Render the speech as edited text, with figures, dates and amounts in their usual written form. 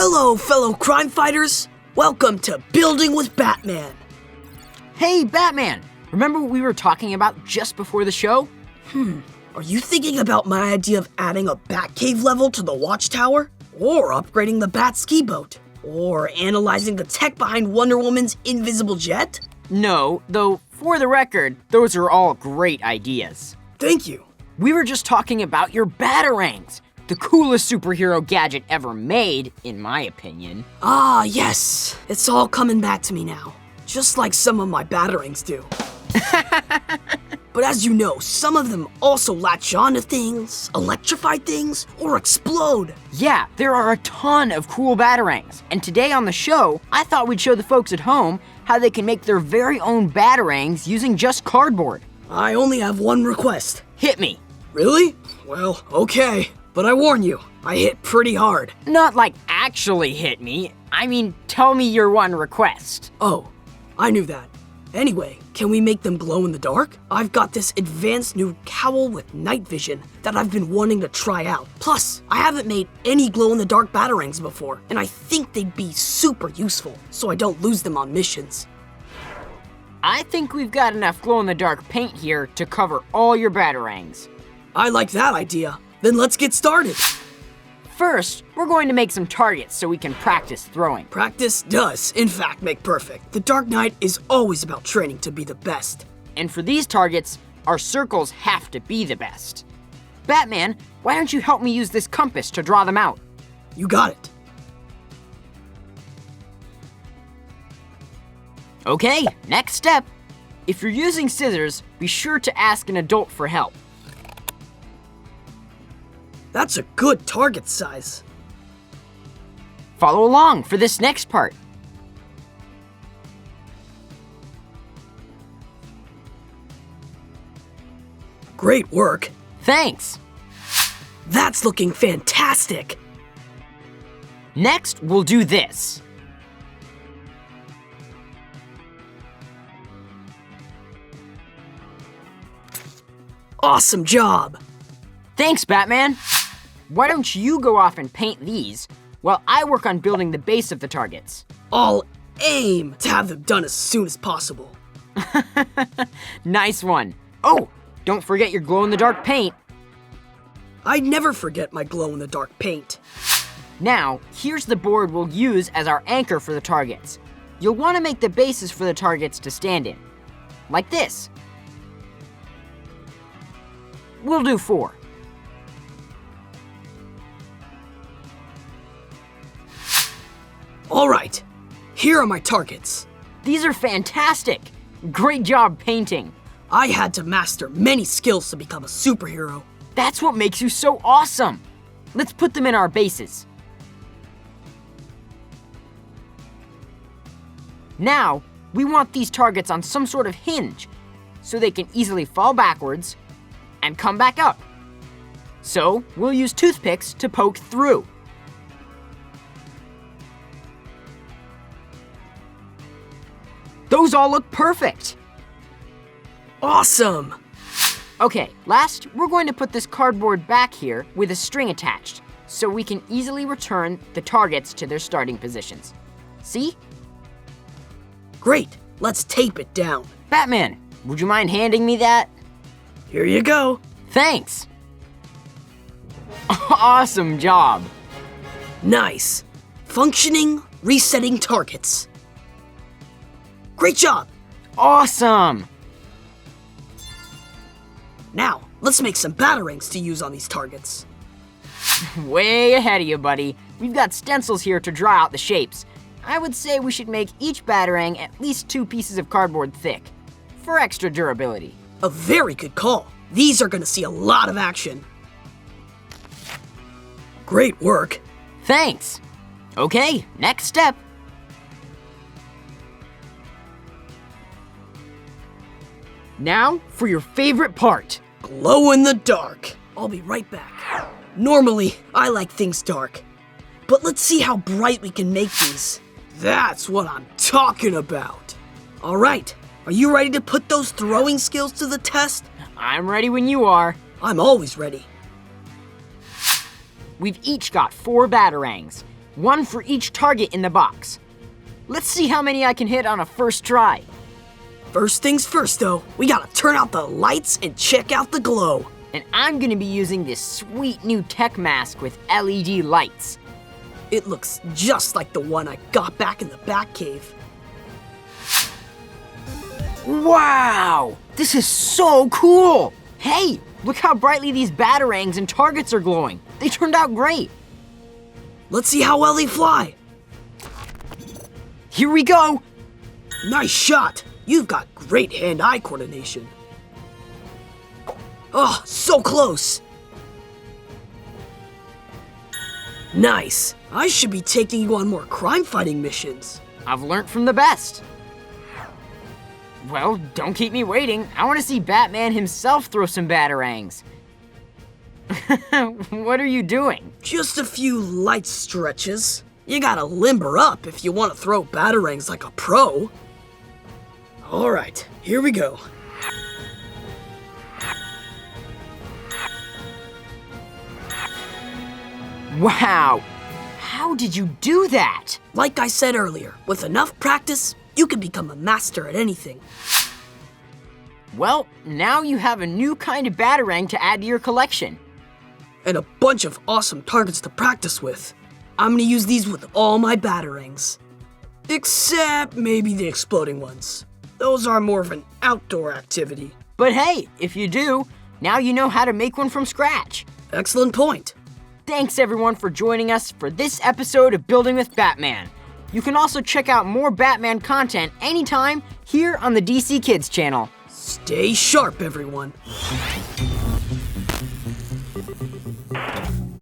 Hello, fellow crime fighters! Welcome to Building with Batman! Hey, Batman! Remember what we were talking about just before the show? Are you thinking about my idea of adding a Batcave level to the Watchtower? Or upgrading the Bat ski boat? Or analyzing the tech behind Wonder Woman's invisible jet? No, though, for the record, those are all great ideas. Thank you. We were just talking about your Batarangs, the coolest superhero gadget ever made, in my opinion. Ah, yes. It's all coming back to me now. Just like some of my Batarangs do. But as you know, some of them also latch onto things, electrify things, or explode. Yeah, there are a ton of cool Batarangs. And today on the show, I thought we'd show the folks at home how they can make their very own Batarangs using just cardboard. I only have one request. Hit me. Really? Well, okay. But I warn you, I hit pretty hard. Not like actually hit me. I mean, tell me your one request. Oh, I knew that. Anyway, can we make them glow in the dark? I've got this advanced new cowl with night vision that I've been wanting to try out. Plus, I haven't made any glow-in-the-dark Batarangs before, and I think they'd be super useful, so I don't lose them on missions. I think we've got enough glow-in-the-dark paint here to cover all your Batarangs. I like that idea. Then let's get started. First, we're going to make some targets so we can practice throwing. Practice does, in fact, make perfect. The Dark Knight is always about training to be the best. And for these targets, our circles have to be the best. Batman, why don't you help me use this compass to draw them out? You got it. Okay, next step. If you're using scissors, be sure to ask an adult for help. That's a good target size. Follow along for this next part. Great work. Thanks. That's looking fantastic. Next, we'll do this. Awesome job. Thanks, Batman. Why don't you go off and paint these while I work on building the base of the targets? I'll aim to have them done as soon as possible. Nice one. Oh, don't forget your glow-in-the-dark paint. I never forget my glow-in-the-dark paint. Now, here's the board we'll use as our anchor for the targets. You'll want to make the bases for the targets to stand in, like this. We'll do 4. All right, here are my targets. These are fantastic. Great job painting. I had to master many skills to become a superhero. That's what makes you so awesome. Let's put them in our bases. Now, we want these targets on some sort of hinge so they can easily fall backwards and come back up. So, we'll use toothpicks to poke through. Those all look perfect. Awesome. Okay, last, we're going to put this cardboard back here with a string attached so we can easily return the targets to their starting positions. See? Great, let's tape it down. Batman, would you mind handing me that? Here you go. Thanks. Awesome job. Nice. Functioning, resetting targets. Great job. Awesome. Now, let's make some Batarangs to use on these targets. Way ahead of you, buddy. We've got stencils here to draw out the shapes. I would say we should make each Batarang at least 2 pieces of cardboard thick, for extra durability. A very good call. These are gonna see a lot of action. Great work. Thanks. Okay, next step. Now, for your favorite part. Glow in the dark. I'll be right back. Normally, I like things dark. But let's see how bright we can make these. That's what I'm talking about. All right, are you ready to put those throwing skills to the test? I'm ready when you are. I'm always ready. We've each got 4 Batarangs. one for each target in the box. Let's see how many I can hit on a first try. First things first, though, we gotta turn out the lights and check out the glow. And I'm gonna be using this sweet new tech mask with LED lights. It looks just like the one I got back in the Batcave. Wow! This is so cool! Hey, look how brightly these batarangs and targets are glowing. They turned out great. Let's see how well they fly. Here we go! Nice shot. You've got great hand-eye coordination. Oh, so close. Nice. I should be taking you on more crime-fighting missions. I've learned from the best. Well, don't keep me waiting. I want to see Batman himself throw some batarangs. What are you doing? Just a few light stretches. You gotta limber up if you want to throw batarangs like a pro. All right, here we go. Wow! How did you do that? Like I said earlier, with enough practice, you can become a master at anything. Well, now you have a new kind of batarang to add to your collection. And a bunch of awesome targets to practice with. I'm gonna use these with all my batarangs. Except maybe the exploding ones. Those are more of an outdoor activity. But hey, if you do, now you know how to make one from scratch. Excellent point. Thanks everyone for joining us for this episode of Building with Batman. You can also check out more Batman content anytime here on the DCKids channel. Stay sharp, everyone.